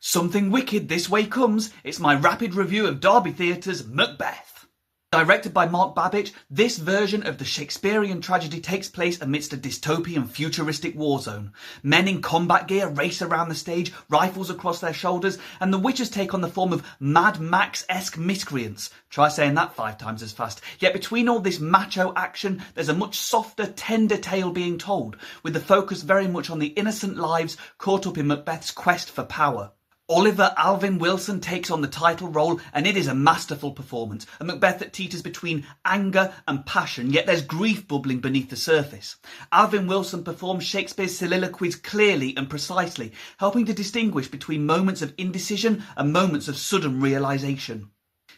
Something wicked this way comes. It's my rapid review of Derby Theatre's Macbeth. Directed by Mark Babych, this version of the Shakespearean tragedy takes place amidst a dystopian futuristic warzone. Men in combat gear race around the stage, rifles across their shoulders, and the witches take on the form of Mad Max-esque miscreants. Try saying that 5 times as fast. Yet between all this macho action, there's a much softer, tender tale being told, with the focus very much on the innocent lives caught up in Macbeth's quest for power. Oliver Alvin Wilson takes on the title role, and it is a masterful performance, a Macbeth that teeters between anger and passion, yet there's grief bubbling beneath the surface. Alvin Wilson performs Shakespeare's soliloquies clearly and precisely, helping to distinguish between moments of indecision and moments of sudden realisation.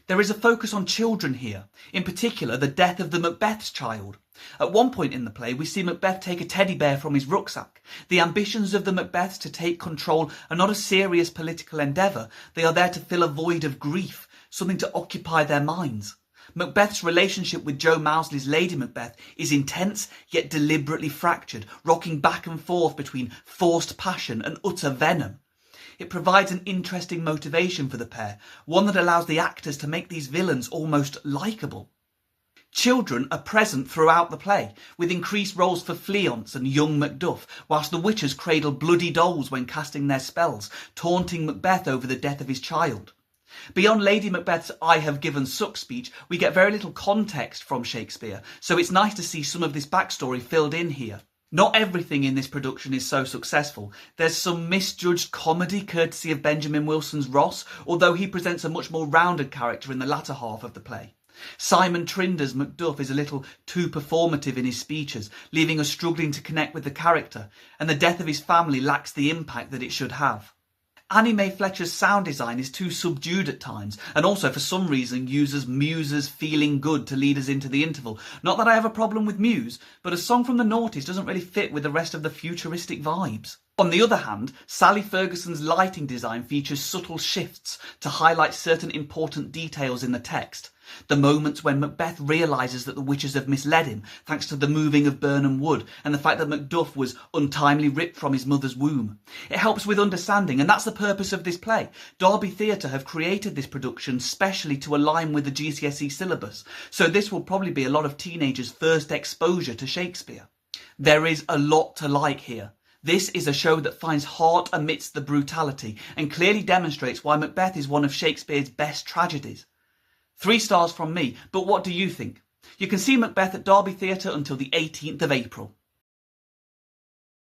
There is a focus on children here, in particular the death of the Macbeth's child. At one point in the play, we see Macbeth take a teddy bear from his rucksack. The ambitions of the Macbeths to take control are not a serious political endeavour. They are there to fill a void of grief, something to occupy their minds. Macbeth's relationship with Joe Mousley's Lady Macbeth is intense yet deliberately fractured, rocking back and forth between forced passion and utter venom. It provides an interesting motivation for the pair, one that allows the actors to make these villains almost likeable. Children are present throughout the play, with increased roles for Fleance and young Macduff, whilst the witches cradle bloody dolls when casting their spells, taunting Macbeth over the death of his child. Beyond Lady Macbeth's "I have given suck" speech, we get very little context from Shakespeare, so it's nice to see some of this backstory filled in here. Not everything in this production is so successful. There's some misjudged comedy courtesy of Benjamin Wilson's Ross, although he presents a much more rounded character in the latter half of the play. Simon Trinder's Macduff is a little too performative in his speeches, leaving us struggling to connect with the character, and the death of his family lacks the impact that it should have. Annie Mae Fletcher's sound design is too subdued at times, and also for some reason uses Muse's Feeling Good to lead us into the interval. Not that I have a problem with Muse, but A Song from the Noughties doesn't really fit with the rest of the futuristic vibes. On the other hand, Sally Ferguson's lighting design features subtle shifts to highlight certain important details in the text. The moments when Macbeth realises that the witches have misled him, thanks to the moving of Birnam Wood and the fact that Macduff was untimely ripped from his mother's womb. It helps with understanding, and that's the purpose of this play. Derby Theatre have created this production specially to align with the GCSE syllabus, so this will probably be a lot of teenagers' first exposure to Shakespeare. There is a lot to like here. This is a show that finds heart amidst the brutality and clearly demonstrates why Macbeth is one of Shakespeare's best tragedies. 3 stars from me, but what do you think? You can see Macbeth at Derby Theatre until the 18th of April.